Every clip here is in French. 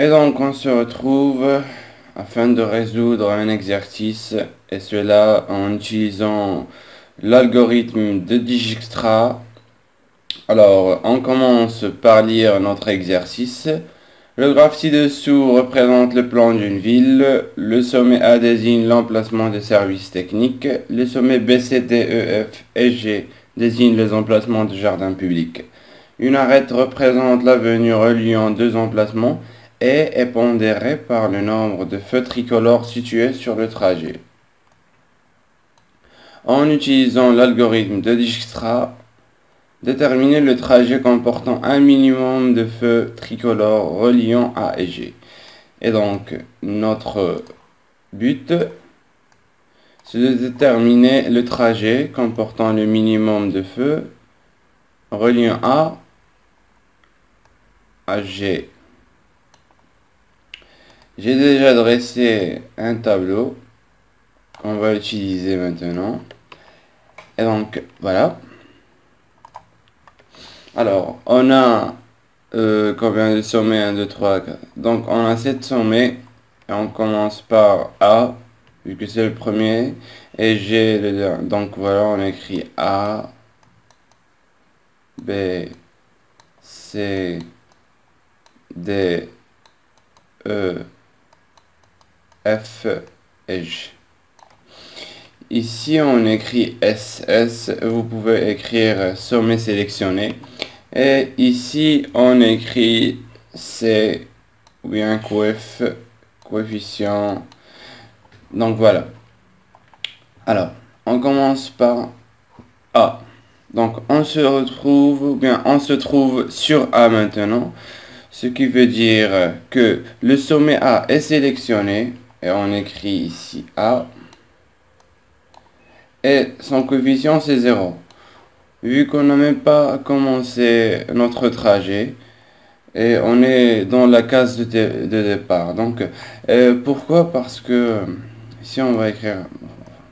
Et donc on se retrouve afin de résoudre un exercice, et cela en utilisant l'algorithme de Dijkstra. Alors on commence par lire notre exercice. Le graphe ci-dessous représente le plan d'une ville. Le sommet A désigne l'emplacement des services techniques. Les sommets B, C, D, E, F et G désignent les emplacements de jardins publics. Une arête représente l'avenue reliant deux emplacements et est pondérée par le nombre de feux tricolores situés sur le trajet. En utilisant l'algorithme de Dijkstra, déterminer le trajet comportant un minimum de feux tricolores reliant A et G. Et donc, notre but, c'est de déterminer le trajet comportant le minimum de feux reliant A à G. J'ai déjà dressé un tableau qu'on va utiliser maintenant. Et donc, voilà. Alors, on a combien de sommets? 1, 2, 3, 4. Donc, on a 7 sommets. Et on commence par A, vu que c'est le premier. Et G, le dernier. Donc, voilà, on écrit A, B, C, D, E, F et G. Ici, on écrit SS. Vous pouvez écrire sommet sélectionné. Et ici, on écrit C ou bien coefficient. Donc voilà. Alors, on commence par A. Donc on se retrouve, ou bien on se trouve sur A maintenant. Ce qui veut dire que le sommet A est sélectionné. Et on écrit ici A. Et son coefficient c'est 0. Vu qu'on n'a même pas commencé notre trajet, et on est dans la case de départ. Donc, pourquoi? Parce que ici on va écrire,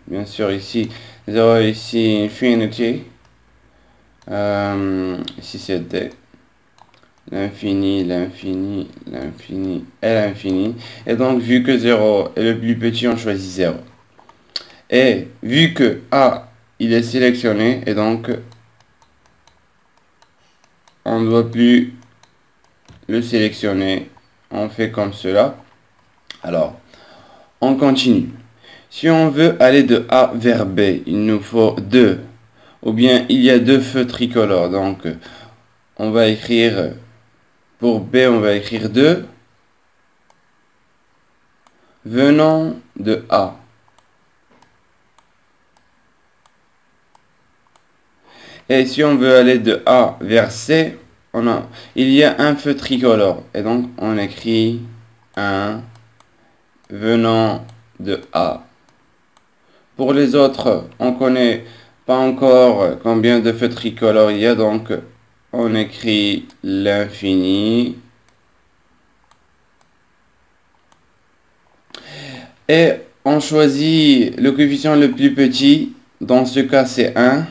bien sûr ici 0, ici infinity, ici c'est D, l'infini, l'infini, l'infini et l'infini. Et donc, vu que 0 est le plus petit, on choisit 0. Et vu que A, il est sélectionné, et donc on ne doit plus le sélectionner. On fait comme cela. Alors, on continue. Si on veut aller de A vers B, il nous faut 2. Ou bien, il y a 2 feux tricolores. Donc, on va écrire, pour B, on va écrire 2 venant de A. Et si on veut aller de A vers C, il y a un feu tricolore. Et donc, on écrit 1 venant de A. Pour les autres, on connaît pas encore combien de feux tricolores il y a, donc on écrit l'infini. Et on choisit le coefficient le plus petit. Dans ce cas, c'est 1.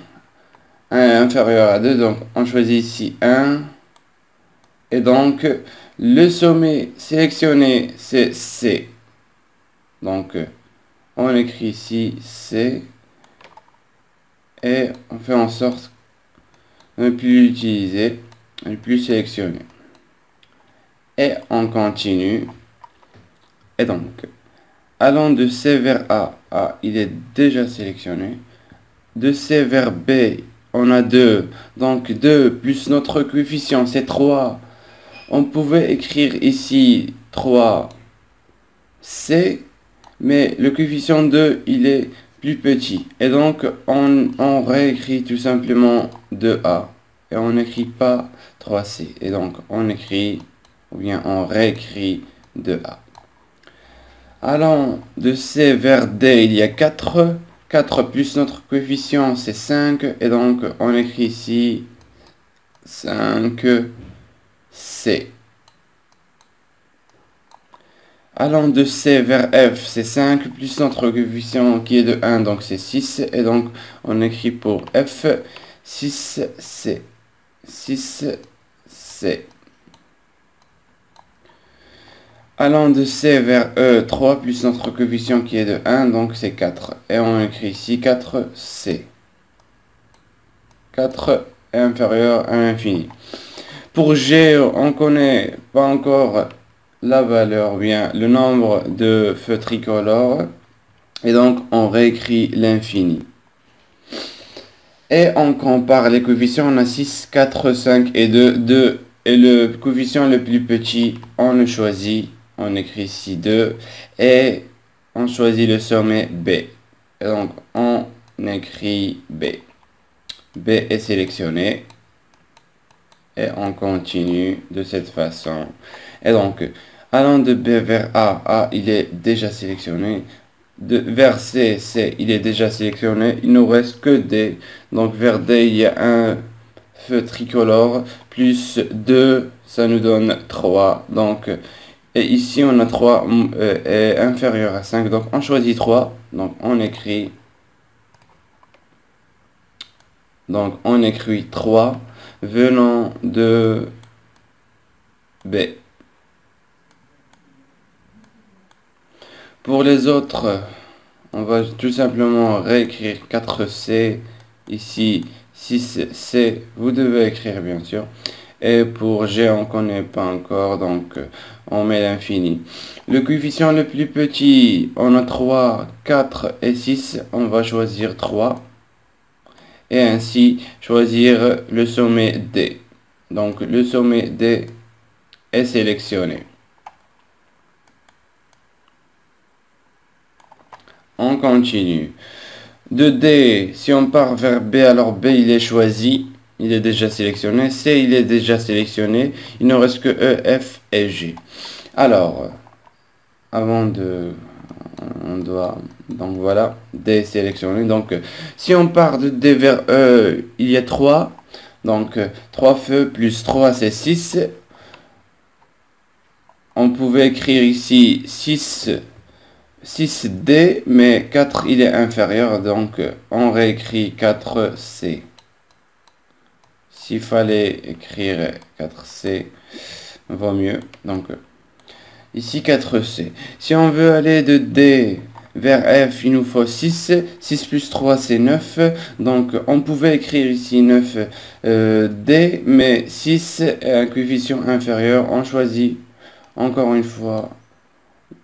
1 est inférieur à 2, donc on choisit ici 1. Et donc, le sommet sélectionné, c'est C. Donc, on écrit ici C. Et on fait en sorte de ne plus l'utiliser, de ne plus sélectionner. Et on continue. Et donc, allant de C vers A, A, il est déjà sélectionné. De C vers B, on a 2. Donc 2 plus notre coefficient, c'est 3. On pouvait écrire ici 3C, mais le coefficient 2, il est plus petit. Et donc, on réécrit tout simplement 2A. Et on n'écrit pas 3C. Et donc, on écrit, ou bien on réécrit 2A. Allant de C vers D, il y a 4. 4 plus notre coefficient, c'est 5. Et donc, on écrit ici 5C. Allant de C vers F, c'est 5 plus notre coefficient qui est de 1, donc c'est 6. Et donc, on écrit pour F 6C. 6C. Allant de C vers E, 3 plus notre coefficient qui est de 1, donc c'est 4. Et on écrit ici 4C. 4 est inférieur à l'infini. Pour G, on ne connaît pas encore la valeur, bien le nombre de feux tricolores. Et donc, on réécrit l'infini. Et on compare les coefficients. On a 6, 4, 5 et 2. 2 est le coefficient le plus petit. On le choisit. On écrit ici 2. Et on choisit le sommet B. Et donc, on écrit B. B est sélectionné. Et on continue de cette façon. Et donc, allant de B vers A, A il est déjà sélectionné. Vers C, C il est déjà sélectionné. Il ne nous reste que D. Donc vers D, il y a un feu tricolore. Plus 2, ça nous donne 3. Donc, et ici, on a 3 est inférieur à 5. Donc, on choisit 3. Donc, on écrit. Donc, on écrit 3 venant de B. Pour les autres, on va tout simplement réécrire 4C. Ici, 6C, vous devez écrire bien sûr. Et pour G, on ne connaît pas encore, donc on met l'infini. Le coefficient le plus petit, on a 3, 4 et 6. On va choisir 3. Et ainsi choisir le sommet D. Donc le sommet D est sélectionné. On continue. De D, si on part vers B, alors B il est choisi. Il est déjà sélectionné. C il est déjà sélectionné. Il ne reste que E, F et G. Alors, avant de... On doit... Donc voilà, D est sélectionné. Donc, si on part de D vers E, il y a 3. Donc, 3 feux plus 3, c'est 6. On pouvait écrire ici 6D, mais 4 il est inférieur, donc on réécrit 4C. S'il fallait écrire 4C, vaut mieux. Donc ici 4C. Si on veut aller de D vers F, il nous faut 6. 6 plus 3, c'est 9. Donc on pouvait écrire ici 9 D, mais 6 est un coefficient inférieur. On choisit encore une fois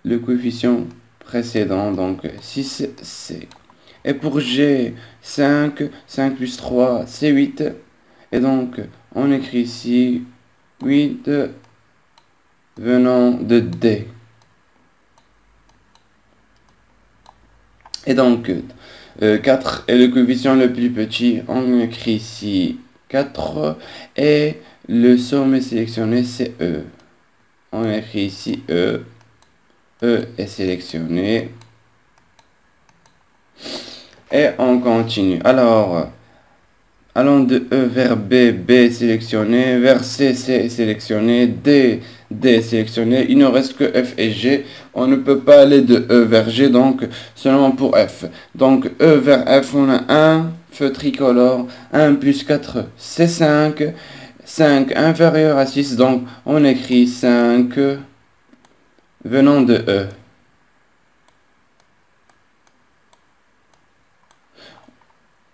le coefficient précédent, donc 6C. Et pour G, 5 plus 3, c'est 8. Et donc, on écrit ici 8 venant de D. Et donc, 4 est le coefficient le plus petit. On écrit ici 4. Et le sommet sélectionné, c'est E. On écrit ici E. E est sélectionné. Et on continue. Alors, allons de E vers B, B est sélectionné. Vers C, C est sélectionné. D, D est sélectionné. Il ne reste que F et G. On ne peut pas aller de E vers G, donc seulement pour F. Donc E vers F, on a un feu tricolore. 1 plus 4, c'est 5. 5 inférieur à 6, donc on écrit 5 venant de E.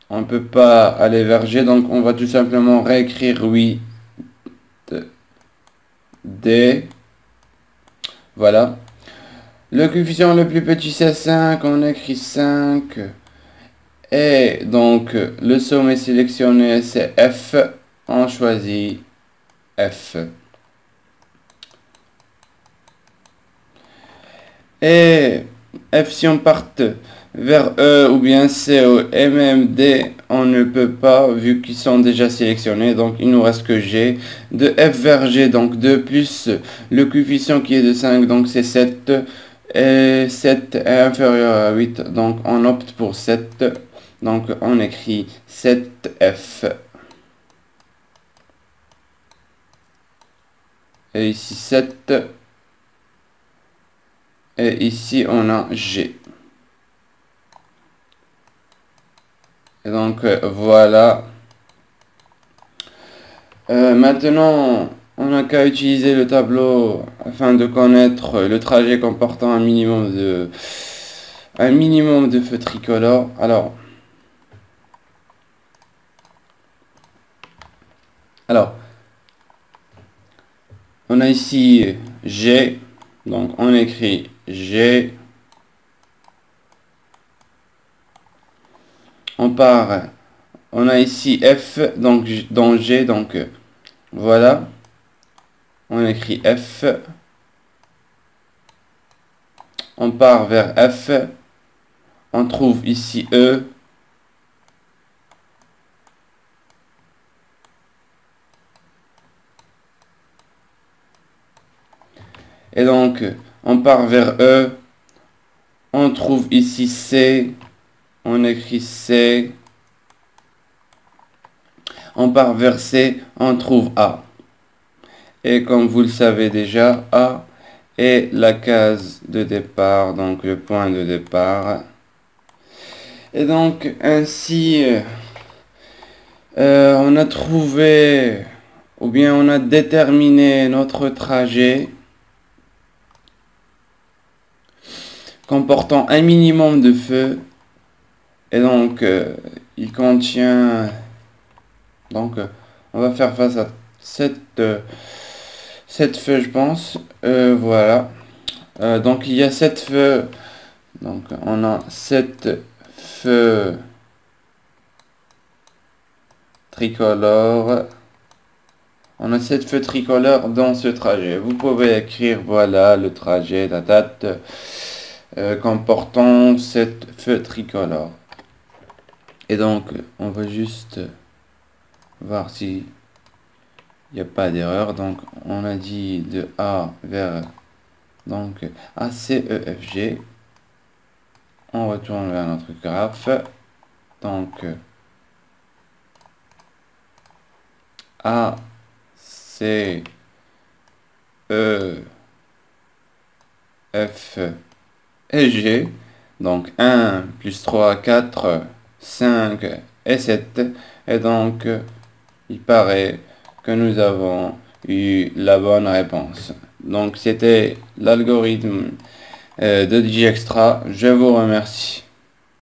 On ne peut pas aller vers G, donc on va tout simplement réécrire 8 D. Voilà. Le coefficient le plus petit c'est 5, on écrit 5. Et donc le sommet sélectionné c'est F, on choisit F. Et F si on parte vers E ou bien C et même D, on ne peut pas vu qu'ils sont déjà sélectionnés, donc il nous reste que G. De F vers G, donc 2 plus le coefficient qui est de 5, donc c'est 7. Et 7 est inférieur à 8, donc on opte pour 7. Donc on écrit 7F. Et ici 7. Et ici on a G. Et donc voilà. Maintenant, On n'a qu'à utiliser le tableau afin de connaître le trajet comportant un minimum de feux tricolores. Alors, on a ici G, donc on écrit G. On a ici F, donc dans G, donc voilà. On écrit F. On part vers F. On trouve ici E. Et donc, on part vers E. On trouve ici C. On écrit C. On part vers C. On trouve A. Et comme vous le savez déjà, A est la case de départ, donc le point de départ. Et donc, ainsi, on a trouvé, ou bien on a déterminé notre trajet comportant un minimum de feu. Et donc, il contient... Donc, on va faire face à cette feu, je pense. Voilà. Donc, il y a 7 feux. Donc, on a 7 feux tricolores. On a 7 feux tricolores dans ce trajet. Vous pouvez écrire, voilà, le trajet, la date comportant 7 feux tricolores. Et donc, on va juste voir si il n'y a pas d'erreur. Donc, on a dit de A vers donc A, C, E, F, G. On retourne vers notre graphe. Donc, A, C, E, F et G. Donc 1 plus 3, 4, 5 et 7. Et donc, il paraît que nous avons eu la bonne réponse. Donc, c'était l'algorithme de DigiExtra. Je vous remercie.